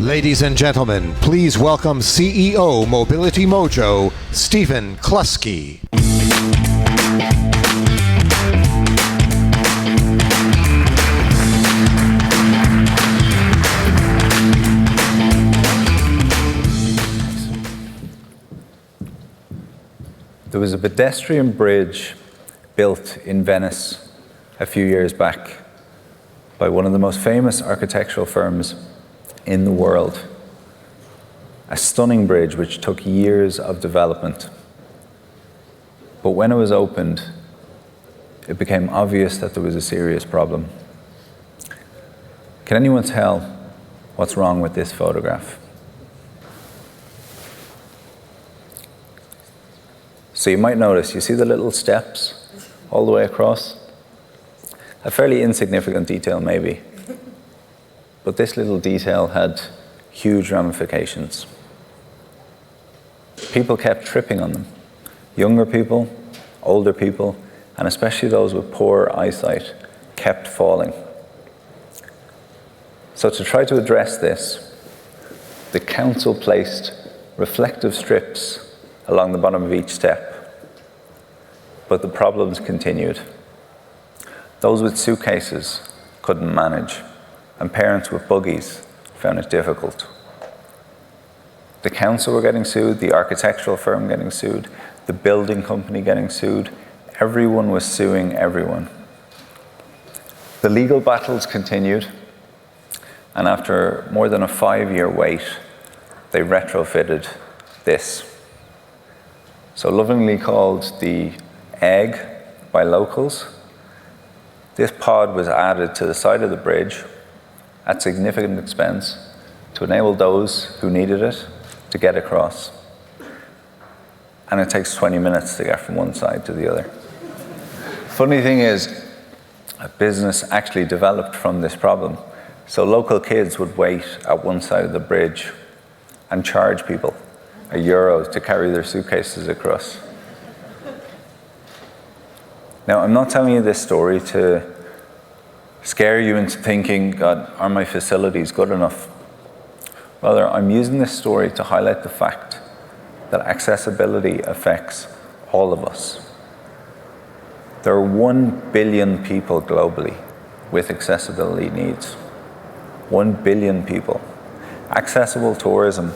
Ladies and gentlemen, please welcome CEO Mobility Mojo, Stephen Cluskey. There was a pedestrian bridge built in Venice a few years back by one of the most famous architectural firms in the world. A stunning bridge which took years of development. But when it was opened, it became obvious that there was a serious problem. Can anyone tell what's wrong with this photograph? So you might notice, you see the little steps all the way across? A fairly insignificant detail maybe, but this little detail had huge ramifications. People kept tripping on them. Younger people, older people, and especially those with poor eyesight kept falling. So to try to address this, the council placed reflective strips along the bottom of each step. But the problems continued. Those with suitcases couldn't manage, and parents with buggies found it difficult. The council were getting sued, the architectural firm getting sued, the building company getting sued. Everyone was suing everyone. The legal battles continued, and after more than a 5-year wait, they retrofitted this. So lovingly called the egg by locals, this pod was added to the side of the bridge at significant expense to enable those who needed it to get across. And it takes 20 minutes to get from one side to the other. Funny thing is, a business actually developed from this problem. So local kids would wait at one side of the bridge and charge people €1 to carry their suitcases across. Now, I'm not telling you this story to scare you into thinking, God, are my facilities good enough? Rather, I'm using this story to highlight the fact that accessibility affects all of us. There are 1 billion people globally with accessibility needs. 1 billion people. Accessible tourism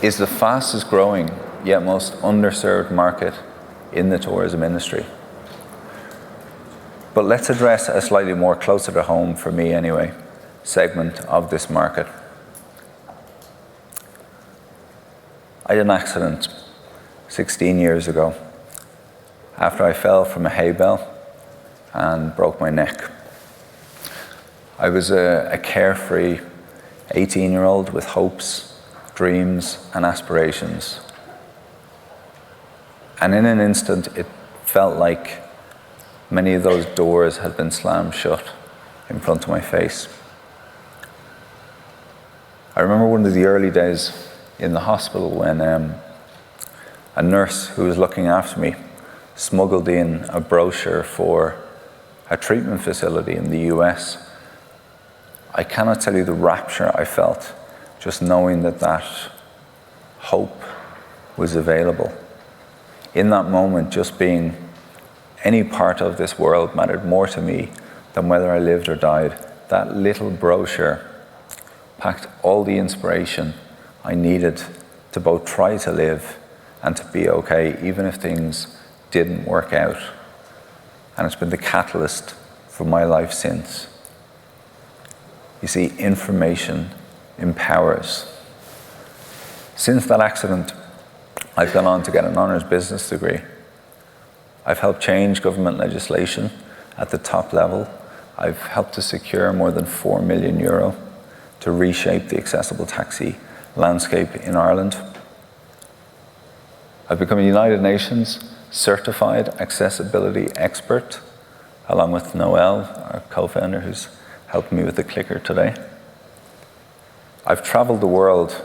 is the fastest growing, yet most underserved market in the tourism industry. But let's address a slightly more closer to home, for me anyway, segment of this market. I had an accident 16 years ago after I fell from a hay bale and broke my neck. I was a carefree 18-year-old with hopes, dreams, and aspirations. And in an instant, it felt like many of those doors had been slammed shut in front of my face. I remember one of the early days in the hospital when a nurse who was looking after me smuggled in a brochure for a treatment facility in the US. I cannot tell you the rapture I felt just knowing that hope was available. In that moment, just being any part of this world mattered more to me than whether I lived or died. That little brochure packed all the inspiration I needed to both try to live and to be okay, even if things didn't work out. And it's been the catalyst for my life since. You see, information empowers. Since that accident, I've gone on to get an honours business degree. I've helped change government legislation at the top level. I've helped to secure more than €4 million to reshape the accessible taxi landscape in Ireland. I've become a United Nations certified accessibility expert, along with Noel, our co-founder, who's helping me with the clicker today. I've traveled the world,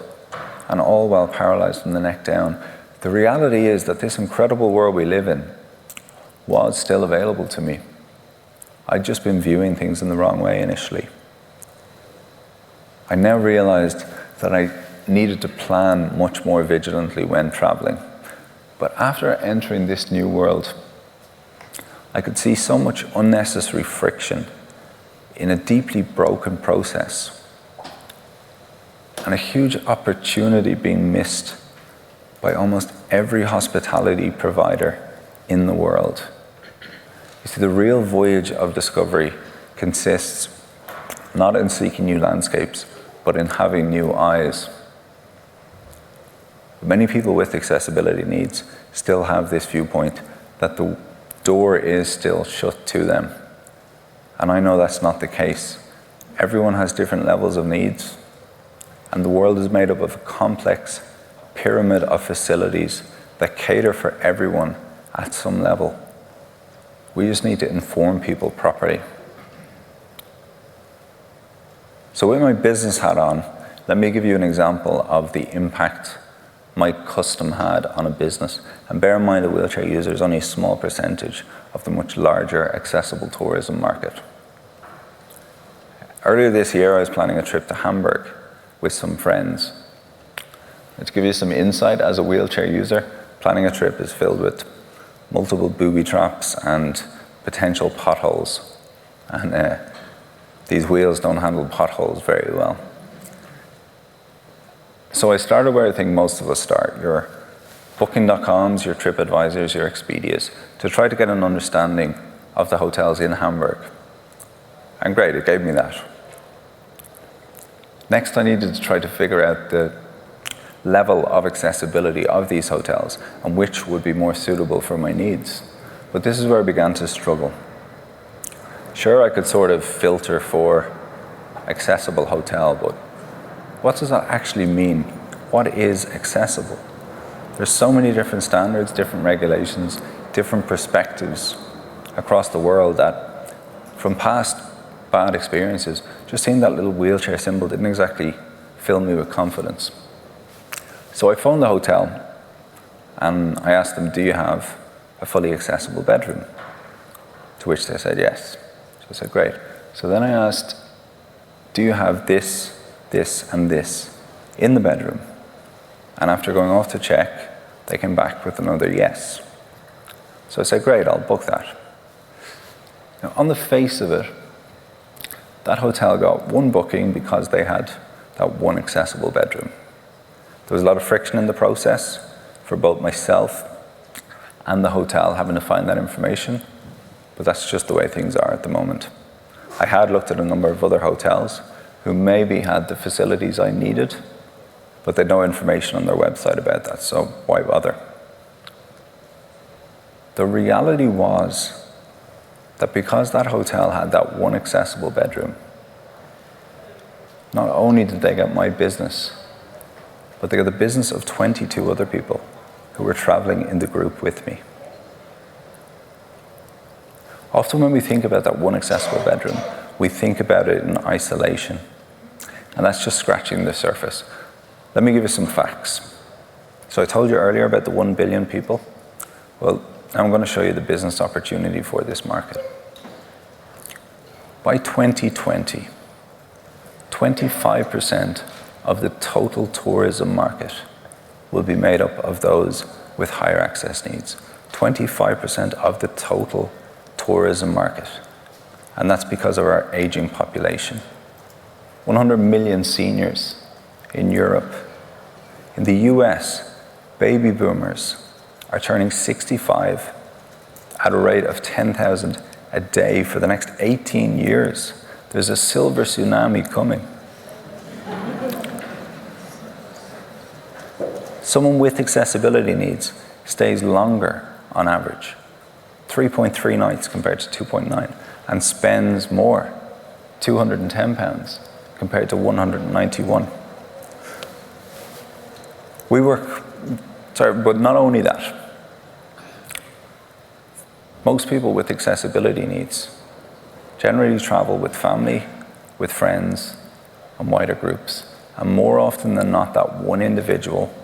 and all while paralyzed from the neck down. The reality is that this incredible world we live in was still available to me. I'd just been viewing things in the wrong way initially. I now realized that I needed to plan much more vigilantly when traveling. But after entering this new world, I could see so much unnecessary friction in a deeply broken process, and a huge opportunity being missed by almost every hospitality provider in the world. You see, the real voyage of discovery consists not in seeking new landscapes, but in having new eyes. Many people with accessibility needs still have this viewpoint that the door is still shut to them. And I know that's not the case. Everyone has different levels of needs, and the world is made up of a complex pyramid of facilities that cater for everyone at some level. We just need to inform people properly. So with my business hat on, let me give you an example of the impact my custom had on a business. And bear in mind, a wheelchair user is only a small percentage of the much larger accessible tourism market. Earlier this year, I was planning a trip to Hamburg with some friends. And to give you some insight, as a wheelchair user, planning a trip is filled with multiple booby traps and potential potholes. And these wheels don't handle potholes very well. So I started where I think most of us start, your Booking.coms, your TripAdvisors, your Expedias, to try to get an understanding of the hotels in Hamburg. And great, it gave me that. Next, I needed to try to figure out the level of accessibility of these hotels and which would be more suitable for my needs. But this is where I began to struggle. Sure, I could sort of filter for accessible hotel, but what does that actually mean? What is accessible? There's so many different standards, different regulations, different perspectives across the world that from past bad experiences, just seeing that little wheelchair symbol didn't exactly fill me with confidence. So I phoned the hotel and I asked them, do you have a fully accessible bedroom? To which they said yes. So I said, great. So then I asked, do you have this, this, and this in the bedroom? And after going off to check, they came back with another yes. So I said, great, I'll book that. Now, on the face of it, that hotel got one booking because they had that one accessible bedroom. There was a lot of friction in the process for both myself and the hotel having to find that information, but that's just the way things are at the moment. I had looked at a number of other hotels who maybe had the facilities I needed, but they had no information on their website about that, so why bother? The reality was that because that hotel had that one accessible bedroom, not only did they get my business, but they got the business of 22 other people who were traveling in the group with me. Often when we think about that one accessible bedroom, we think about it in isolation. And that's just scratching the surface. Let me give you some facts. So I told you earlier about the 1 billion people. Well, I'm going to show you the business opportunity for this market. By 2020, 25% of the total tourism market will be made up of those with higher access needs. 25% of the total tourism market. And that's because of our aging population. 100 million seniors in Europe. In the US, baby boomers are turning 65 at a rate of 10,000 a day for the next 18 years. There's a silver tsunami coming. Someone with accessibility needs stays longer on average, 3.3 nights compared to 2.9, and spends more, £210 compared to 191. But not only that, most people with accessibility needs generally travel with family, with friends, and wider groups. And more often than not, that one individual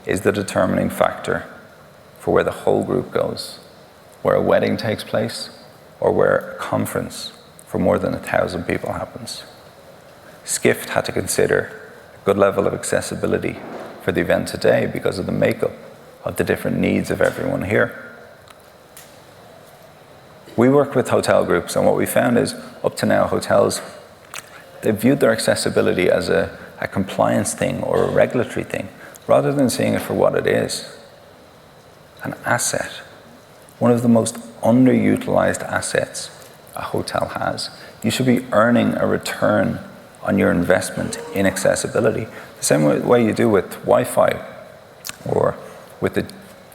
is the determining factor for where the whole group goes, where a wedding takes place, or where a conference for more than 1,000 people happens. Skift had to consider a good level of accessibility for the event today because of the makeup of the different needs of everyone here. We work with hotel groups, and what we found is, up to now, hotels, they viewed their accessibility as a compliance thing or a regulatory thing, rather than seeing it for what it is, an asset. One of the most underutilized assets a hotel has. You should be earning a return on your investment in accessibility. The same way you do with Wi-Fi or with a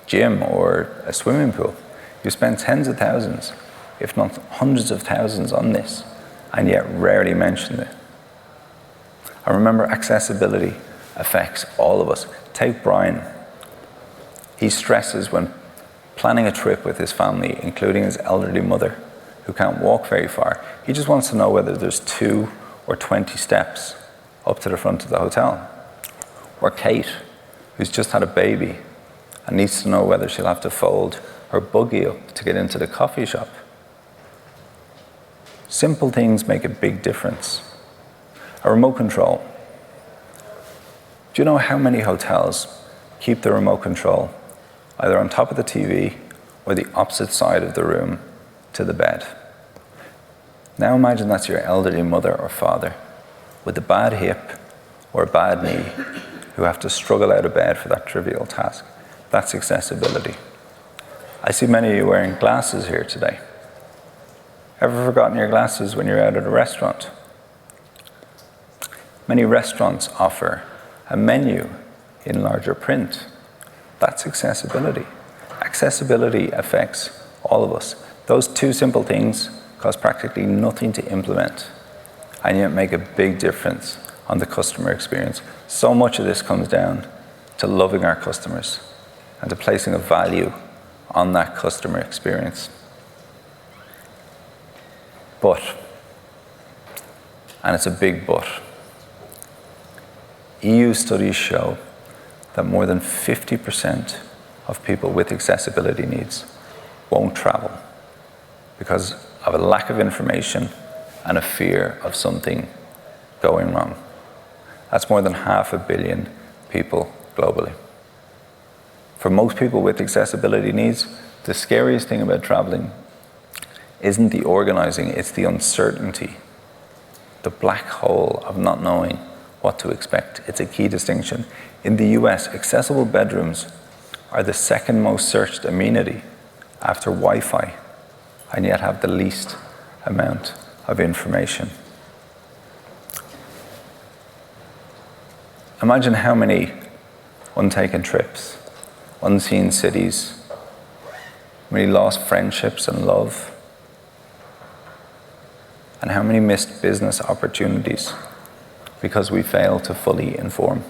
gym or a swimming pool. You spend tens of thousands, if not hundreds of thousands on this, and yet rarely mention it. I remember accessibility affects all of us. Take Brian. He stresses when planning a trip with his family, including his elderly mother, who can't walk very far. He just wants to know whether there's 2 or 20 steps up to the front of the hotel. Or Kate, who's just had a baby and needs to know whether she'll have to fold her buggy up to get into the coffee shop. Simple things make a big difference. A remote control. Do you know how many hotels keep the remote control either on top of the TV or the opposite side of the room to the bed? Now imagine that's your elderly mother or father with a bad hip or a bad knee who have to struggle out of bed for that trivial task. That's accessibility. I see many of you wearing glasses here today. Ever forgotten your glasses when you're out at a restaurant? Many restaurants offer a menu in larger print. That's accessibility. Accessibility affects all of us. Those 2 simple things cost practically nothing to implement, and yet make a big difference on the customer experience. So much of this comes down to loving our customers and to placing a value on that customer experience. But, and it's a big but, EU studies show that more than 50% of people with accessibility needs won't travel because of a lack of information and a fear of something going wrong. That's more than 500 million people globally. For most people with accessibility needs, the scariest thing about traveling isn't the organizing, it's the uncertainty, the black hole of not knowing what to expect. It's a key distinction. In the US, accessible bedrooms are the second most searched amenity after Wi-Fi, and yet have the least amount of information. Imagine how many untaken trips, unseen cities, many lost friendships and love, and how many missed business opportunities because we fail to fully inform.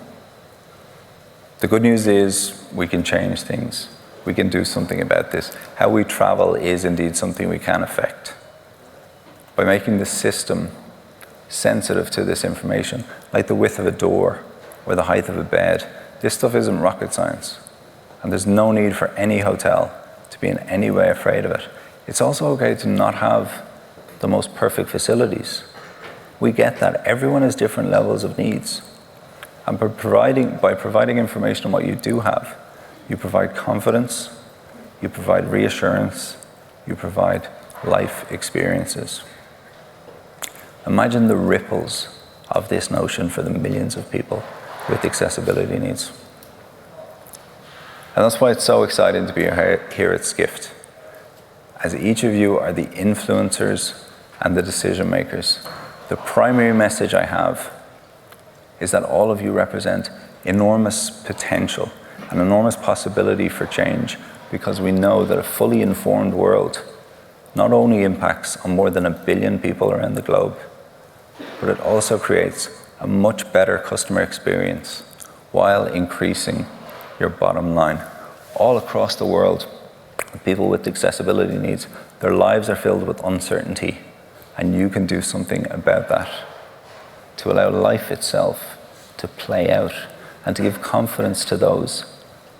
The good news is we can change things. We can do something about this. How we travel is indeed something we can affect. By making the system sensitive to this information, like the width of a door or the height of a bed, this stuff isn't rocket science. And there's no need for any hotel to be in any way afraid of it. It's also okay to not have the most perfect facilities. We get that. Everyone has different levels of needs. And by providing information on what you do have, you provide confidence, you provide reassurance, you provide life experiences. Imagine the ripples of this notion for the millions of people with accessibility needs. And that's why it's so exciting to be here at Skift, as each of you are the influencers and the decision makers. The primary message I have is that all of you represent enormous potential, an enormous possibility for change, because we know that a fully informed world not only impacts on more than 1 billion people around the globe, but it also creates a much better customer experience while increasing your bottom line. All across the world, people with accessibility needs, their lives are filled with uncertainty, and you can do something about that to allow life itself to play out and to give confidence to those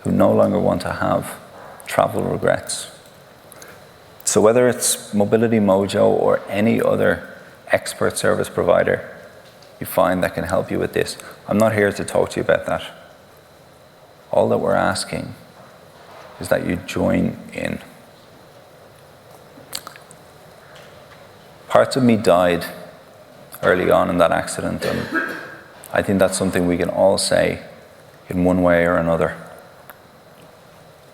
who no longer want to have travel regrets. So whether it's Mobility Mojo or any other expert service provider, you find that can help you with this. I'm not here to talk to you about that. All that we're asking is that you join in. Parts of me died early on in that accident, and I think that's something we can all say in one way or another.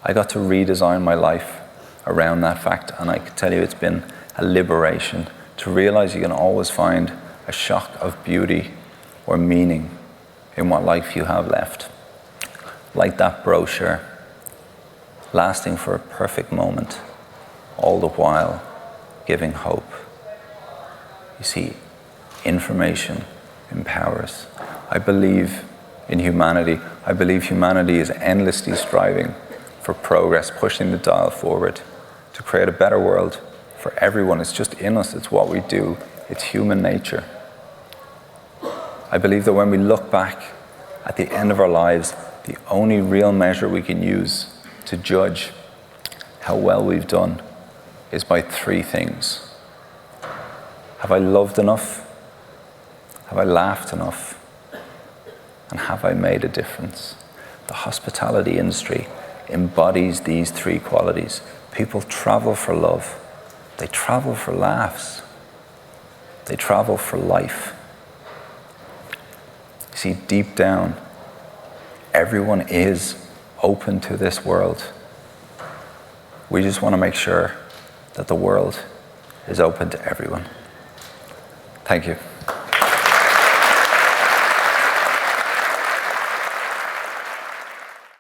I got to redesign my life around that fact, and I can tell you it's been a liberation to realize you can always find a shock of beauty or meaning in what life you have left. Like that brochure, lasting for a perfect moment, all the while giving hope. You see, information empowers. I believe in humanity. I believe humanity is endlessly striving for progress, pushing the dial forward to create a better world for everyone. It's just in us. It's what we do. It's human nature. I believe that when we look back at the end of our lives, the only real measure we can use to judge how well we've done is by three things. Have I loved enough? Have I laughed enough? And have I made a difference? The hospitality industry embodies these three qualities. People travel for love. They travel for laughs. They travel for life. You see, deep down, everyone is open to this world. We just want to make sure that the world is open to everyone. Thank you.